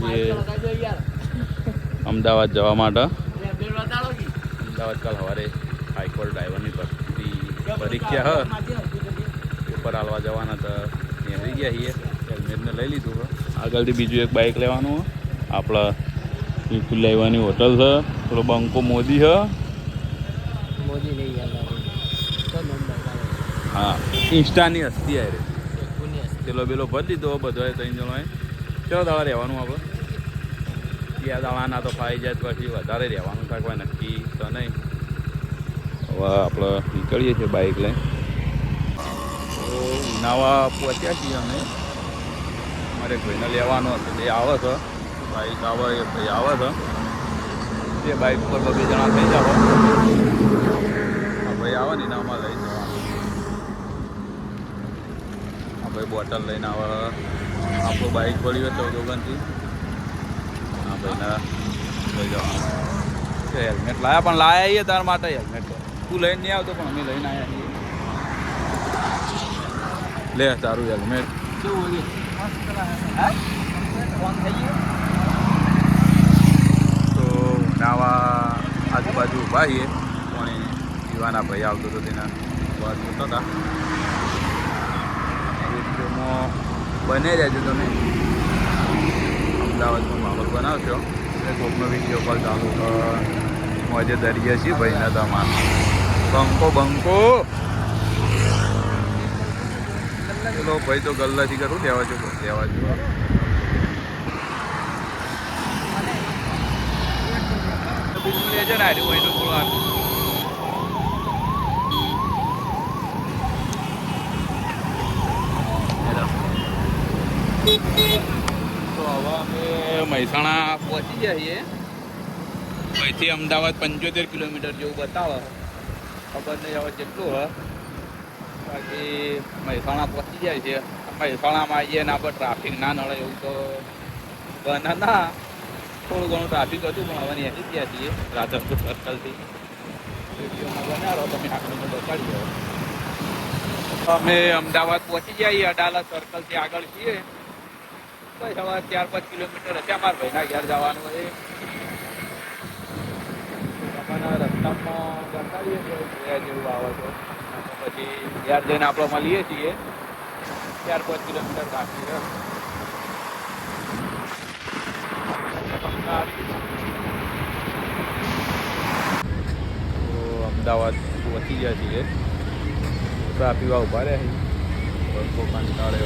છીએ અમદાવાદ જવા માટે. અમદાવાદ કાલ સવારે હાઈકોર્ટ ડ્રાઈવરની પરીક્ષા પેપર હાલવા જવાના તો નીકળી ગયા છીએ. હેલ્મેટને લઈ લીધું છે. આગળથી બીજું એક બાઇક લેવાનું આપણા બિલકુલ લેવાની હોટલ છે. થોડો બંકો મોદી છે. હા ઇન્સ્ટાની હસ્તી આવે પેલો પેલો ભરી દીધો બધો ત્રણ જણોએ. ચલો દાડા રહેવાનું આપણે ત્યાં દાડાના તો ફાઈ જાય પછી વધારે રહેવાનું થાય કોઈ નક્કી તો નહીં. હવે આપણે નીકળીએ છીએ બાઇક લઈને. તો ઉનાવા પહોંચ્યા છીએ અમે. મારે ભાઈને લેવાનો હતો તે આવે છે. બાઇક આવે એ ભાઈ આવે છે. તે બાઇક ઉપર બે જણા થઈ જાવ ભાઈ આવે ને એનામાં લઈ જવાનું. આ ભાઈ બોટલ લઈને આવે. આપણું બાઇક પડ્યું હતું દોગનથી. હા ભાઈને લઈ જવાનું. હેલ્મેટ લાયા પણ લાયા આવીએ તાર માટે હેલ્મેટ તું લઈને નહીં આવતો પણ અમે લઈને આવ્યા છીએ. લે તારું હેલ્મેટ. તો નાવા આજુબાજુ ઊભા છીએ. પણ દીવાના ભાઈ આવતો હતો તેના વાત જોતા હતા. વિડીયોમાં બને રહેજો તમે. અમદાવાદનો માહોલ બનાવશો કોકનો વિડીયો કોલ ચાલુ મોજે દરિયા છીએ ભાઈના તમારા બંકો ચલો ભાઈ તો ગલ્લાથી કરું લેવા જો લેવા જો. લેજો ને આર્યું ભાઈનું થોડું તો હવે અમે મહેસાણા પહોંચી ગયા છીએ. અહીંથી અમદાવાદ 75 કિલોમીટર જેવું બતાવે. ખબર નહીં હવે કેટલું હોય. બાકી મહેસાણા પહોંચી જાય છે. મહેસાણામાં આવીએ ને આપણે ટ્રાફિક ના નડે એવું તો બને ના. થોડું ઘણું ટ્રાફિક હતું પણ હવે નીકળી ગયા છીએ રાધનપુર સર્કલથી. વિડીયોમાં બનાવો તમે આખરીને બતાડી દો. અમે અમદાવાદ પહોંચી જઈએ. અડાલત સર્કલથી આગળ છીએ. બસ હવે 4-5 કિલોમીટર હશે અમારા ભાઈના ઘેર જવાનું હોય. તમારા રસ્તામાં બતાવીએ જોયા જેવું આવે તો પછી ઘેર જઈને આપણે મળીએ છીએ. 4-5 કિલોમીટર બાકી છે. અમદાવાદ પહોંચી ગયા છીએ. ચા પીવા ઉભા રહ્યા છીએ. કંટાળે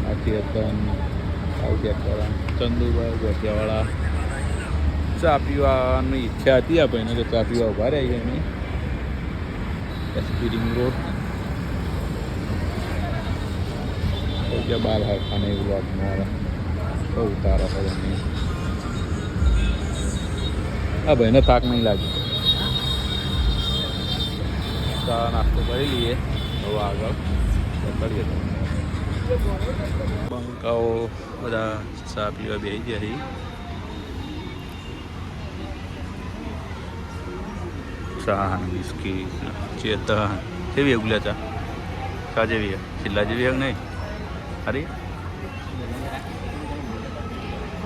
આખી હતા ચંદુભાઈ ગોઠિયાવાળા ચા પીવાની ઈચ્છા હતી. આ ભાઈને તો ચા પીવા ઉભા રહ્યા એની એસપી રિંગ રોડ ત્યાં બાર હારખાને એવું વાત મારા બહુ ઉતારા હતા એમની. આ ભાઈને થાક નહીં લાગ્યો. ચા નાસ્તો કરી લઈએ. હવે આગળ કરીએ. બંકાઓ બધા ચા પીવા બેસી ગયા છે. ચા બિસ્કીટ ચેતન જેવી ઉગલ્યા ચા ચા જેવી છેલ્લા જેવી નહીં અરે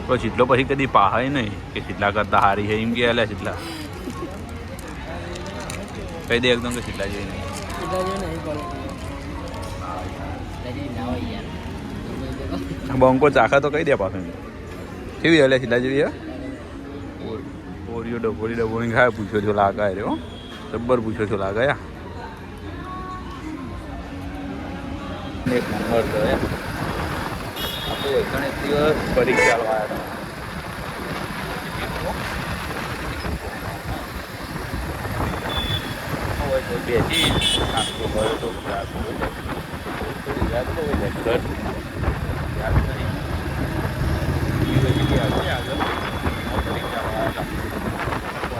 તો ચીટલો પછી કદી પાહાય નહીં કે ચીટલા કરતા હારી છે એમ કે અલ્યા ચીટલા કહી દે એકદમ કે ચીટલા જેવી નહીં. બંકો ચાખા તો કહી દે પાછું કેવી હલે ચીટલા જેવી હે. ઓરિયો ડબોરી ડબોરી ખાય પૂછ્યો છો લાગાય રે જબ્બર પૂછ્યો છો લાગાયા. એક નંબર તો આપણે ગણેશ દિવસ પરીક્ષા આવ્યા બેસી નાસ્તો કર્યો તો યાદ નહીં આગળ પરીક્ષા આવ્યા હતા.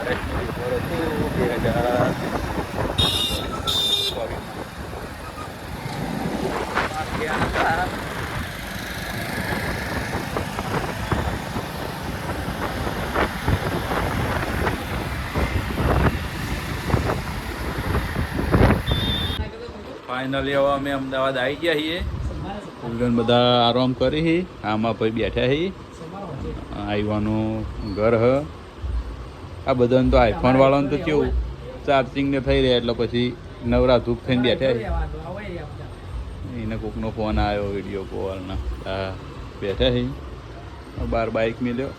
2024 ફાઇનલી હવે અમે અમદાવાદ આવી ગયા છીએ. બધા આરામ કરી આમાં ભાઈ બેઠા છીએ. આવવાનું ઘર હ આ બધાને તો આઈફોન વાળાને તો કેવું ચાર્જિંગ ને થઈ રહ્યા એટલે પછી નવરા ધૂપ થઈને બેઠા એને કોકનો ફોન આવ્યો વિડીયો કોલના બેઠા છે બાર બાઇક મિલ્યો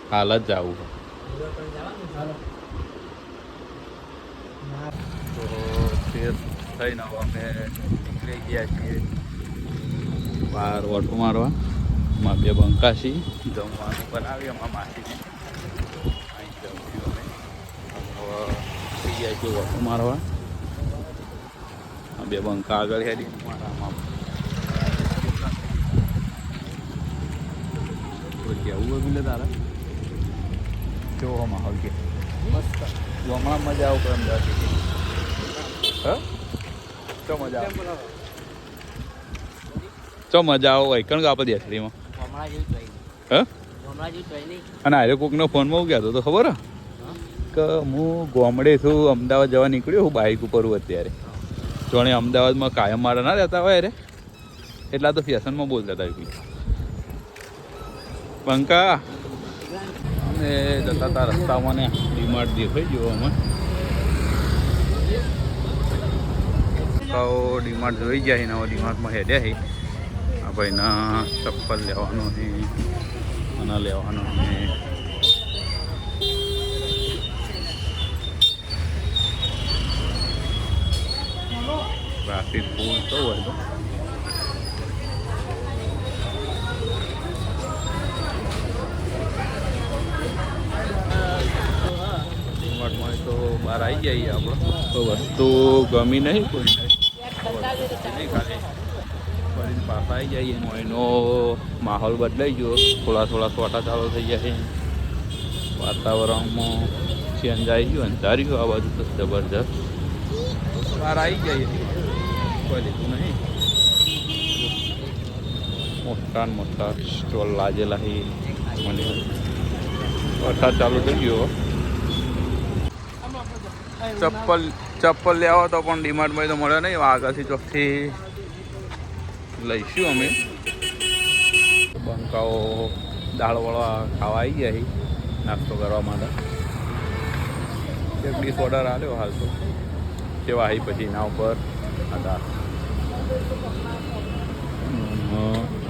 હાલ જ જવું તો તે થઈને અમે નીકળી ગયા છીએ બહાર ઓટો મારવા માં બે બંકાશી જમવાનું બનાવી અમારા માસીને અહીં જમ્યું અમે થઈ ગયા છીએ ઓટો મારવા બે બંકા આગળ હેડી મારામાં કેવું હોય મિલે તારા કેવો માહોલ કે મસ્ત હમણાં મજા આવું કરે અમદાવાદ હ ચો મજા આવે ચો મજા આવો હોય કણ આપણે દેસડીમાં હ અને આરે કોકનો ફોનમાં હું કહેતો તો ખબર હે કે હું ગોમડે છું અમદાવાદ જવા નીકળ્યો હું બાઇક ઉપર હું અત્યારે જોણે અમદાવાદમાં કાયમ મારા ના રહેતા હોય રે એટલા તો ફેશનમાં બોલતા હતા બંકા અમે જતા હતા રસ્તામાં ને ડીમાર્ટ દેખાઈ ગયો અમે ડીમાર્ટ જોઈ ગયા છે નવા ડીમાર્ટમાં હેડ્યા છે આ ભાઈના ચપ્પલ લેવાનો છે આના લેવાનો છે ટ્રાફિક ફૂલ તો હોય તો તો બહાર આવી જઈએ આપણે તો વસ્તુ ગમી નહીં કોઈ નહીં ખાલી ફરીને પાછા આવી જઈએ એનો માહોલ બદલાઈ ગયો થોડા સોટા ચાલુ થઈ જાય વાતાવરણમાં ચેન્જ આવી ગયું અંધાર્યું આ બાજુ તો જબરજસ્ત બહાર આવી જઈએ કોઈ લીધું નહીં મોટા સ્ટોલ લાગેલા છે મને વરસાદ ચાલુ થઈ ગયો ચપ્પલ લેવા તો પણ ડીમાર્ટમાં તો મળે નહીં આગળથી ચોકથી લઈશું અમે બંકાઓ દાળવાળા ખાવા આવી ગયા નાસ્તો કરવા માટે એક ડીશ ઓર્ડર આવ્યો હાલ તો કેવા આવી પછી એના ઉપર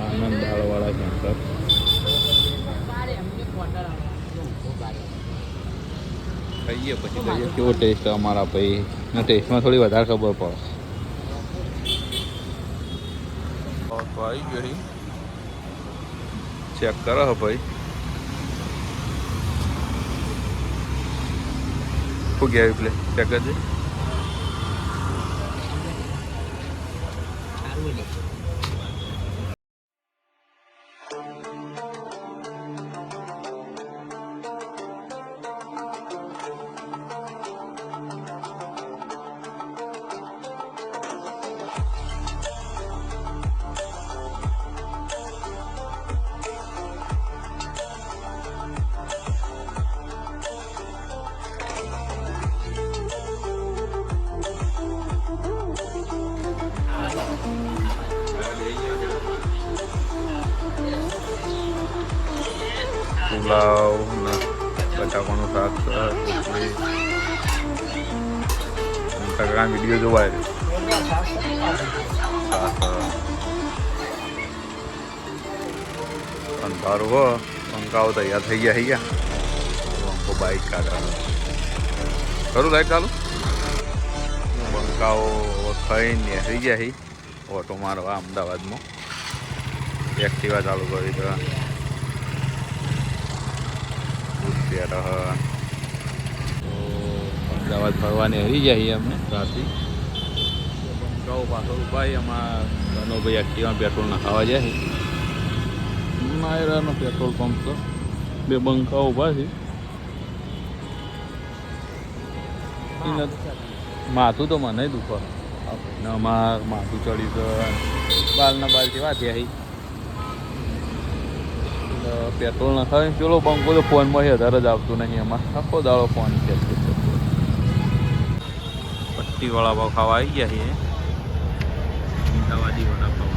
આનંદ દાળવાળા સેન્ટર ખાઈએ પછી કહીએ કેવો ટેસ્ટ અમારા ભાઈ ના ટેસ્ટમાં થોડી વધારે ખબર પડે તો આવી ગયો ચેક કરો હો ભાઈ શું ગયા પ્લે ચેક કરજે પુલાવ ને બટાકાનું શાક રોટલી વિડીયો જોવાય અંધારું હો પંખાઓ તૈયાર થઈ ગયા પંખો બાઇક કાઢવા ખરું લાઈટ ચાલુ પંખાઓ ખાઈને થઈ ગયા ઓટો મારવા અમદાવાદમાં એક્ટિવા ચાલુ કરી તો અમદાવાદ ફરવાની આવી જાય અમને રાતે બંકાઓ પાછળ ઉભા એમાં ભાઈ એક્ટિવા પેટ્રોલ નાખાવા જાય માયરાનો પેટ્રોલ પંપ તો બે બંકાઓ ઉભા છે માથું તો મને દુખો માથું ચડી તો બાલના બાલ કેવા થયા પેટ્રોલ નખાવે પેલો બંકો તો ફોનમાં વધારે જ આવતું નહીં એમાં આખો દાડો ફોન છે. પટ્ટી વડાપાવ ખાવા આવી ગયા છીએ. અમદાવાદી વડાપાવ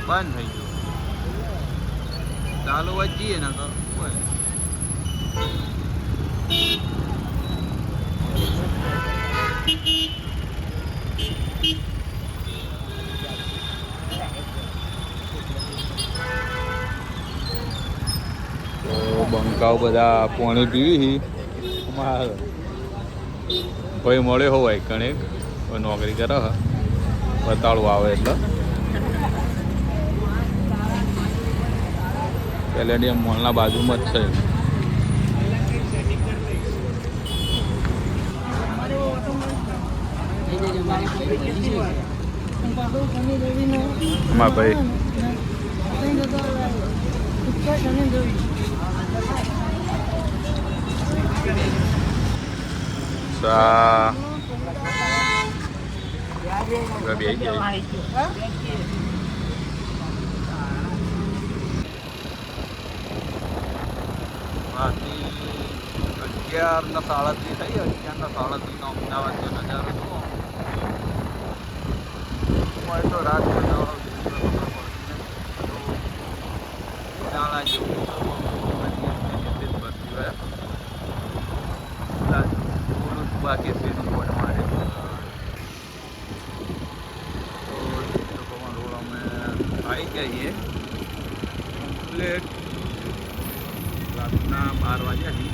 બંધ થઈ ગયું. ચાલુ જ જઈએ ને તો બંકાઓ બધા પાણી પીવી ભાઈ મળ્યો હોય કણેક નોકરી કરે બતાડવું આવે એટલે પેલેડિયમ મોલના બાજુમાં જ છે. માં ભાઈ સા બે ગયા બાકી 11:37 થઈ 11:37 અમદાવાદ નજારો હોય તો રાત નાળા જેવું બાકી ફેરી પોઈન્ટ મારે રોડ અમે આવી જઈએ કમ્પ્લેટ રાતના 12 વાગ્યાથી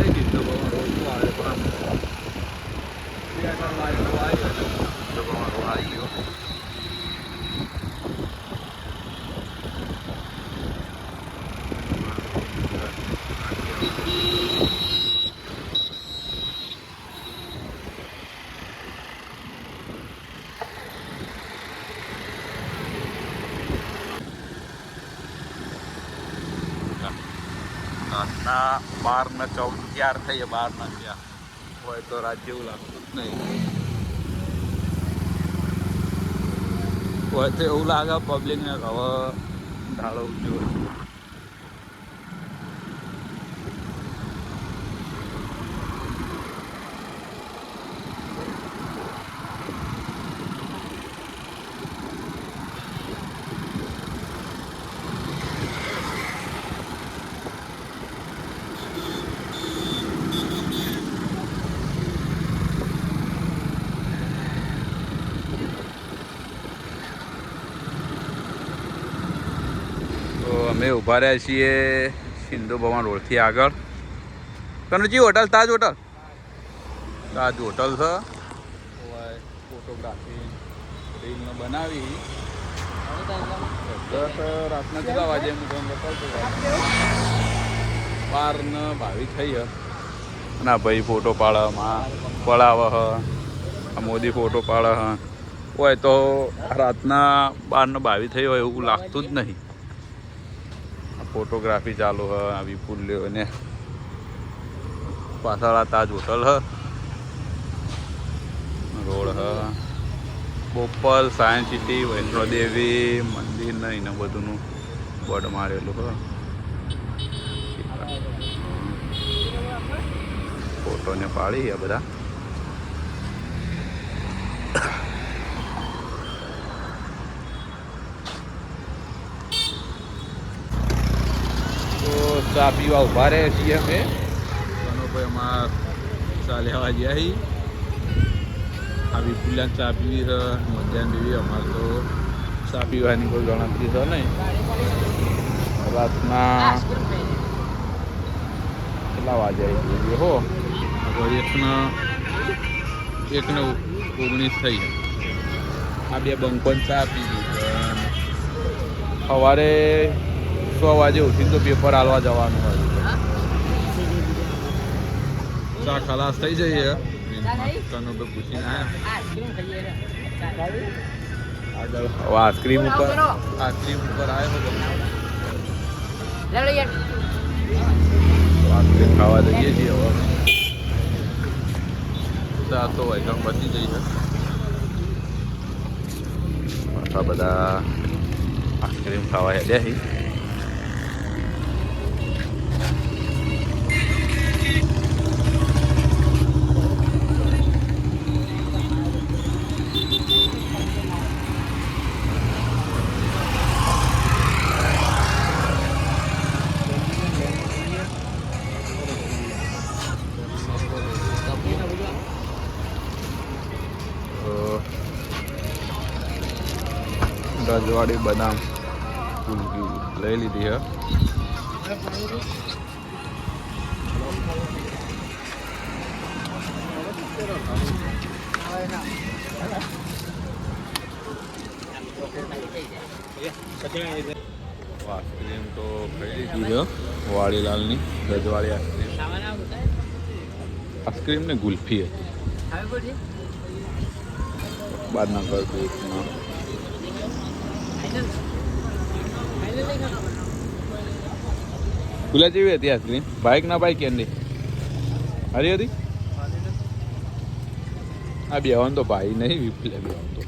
થઈ સિદ્ધો ભવન રોડ શું આવે પણ બે ત્રણ લાઈનો આવી એટલે સિદ્ધો ભવન રોડ આવી ગયો. રાતના 12:14 તૈયાર થઈએ. 12 ત્યાં હોય તો રાત જેવું લાગતું જ નહીં. હોય તો એવું લાગે પબ્લિકને હવે ઢાળો ઊંચો. અમે ઊભા રહ્યા છીએ સિંધુ ભવન રોડથી આગળ. કનુજી હોટલ, તાજ હોટલ. તાજ હોટલ છે. ફોટોગ્રાફી રીલ બનાવી. રાતના કેટલા વાગે એમ બતાવતો 12:22 થઈ હ. ના ભાઈ ફોટો પાડે પડાવે હ. આ મોદી ફોટો પાડે હ. હોય તો રાતના 12:22 થઈ હોય એવું લાગતું જ નહીં. ફોટોગ્રાફી ચાલુ હ. આવી પુલ્યો ને પાછળ આ તાજ હોટલ હ. રોડ હ. બોપલ, સાયન્સ સિટી, વૈષ્ણોદેવી મંદિર ને એને બધુંનું બોર્ડ મારેલું હ. ફોટો ને પાડી આ બધા. ચા પીવા ઉભા રહે છીએ અમે. ભાઈ અમારા ચા લેવા ગયા. આવી પુલ્યા ચા પીવી છે, મધ્યાહન પીવી. અમારે તો ચા પીવાની કોઈ ગણતરી છે નહીં. રાતના કેટલા વાગે આવી ગયો હો. 1:19 થઈ. આ બે બંકોન ચા પીવી. સવારે 6 વાગે ઉઠીને તો પેપર હાલવા જવાનું હોય. ચા ખલાસ થઈ જઈએ. પૂછીને આગળ આઈસ્ક્રીમ ઉપર આવ્યો. આઈસ્ક્રીમ ખાવા જઈએ છીએ હવે. ચા તો હોય બચી જઈ છે. પાછા બધા આઈસ્ક્રીમ ખાવા હેડ્યા. રજવાડી બદામ કુલ્ફી લઈ લીધી હે. આઈસ્ક્રીમ તો ખાઈ લીધી છે વાડીલાલની. રજવાડી આઈસ્ક્રીમ ને ગુલ્ફી હતી. બાદના કરતું ખુલ્લા જેવી હતી આઈસ્ક્રીમ. બાઇક ના બાઇક કેન્ડી હારી હતી. આ બેવાન તો ભાઈ નહીં વિપુલે બેવાન તો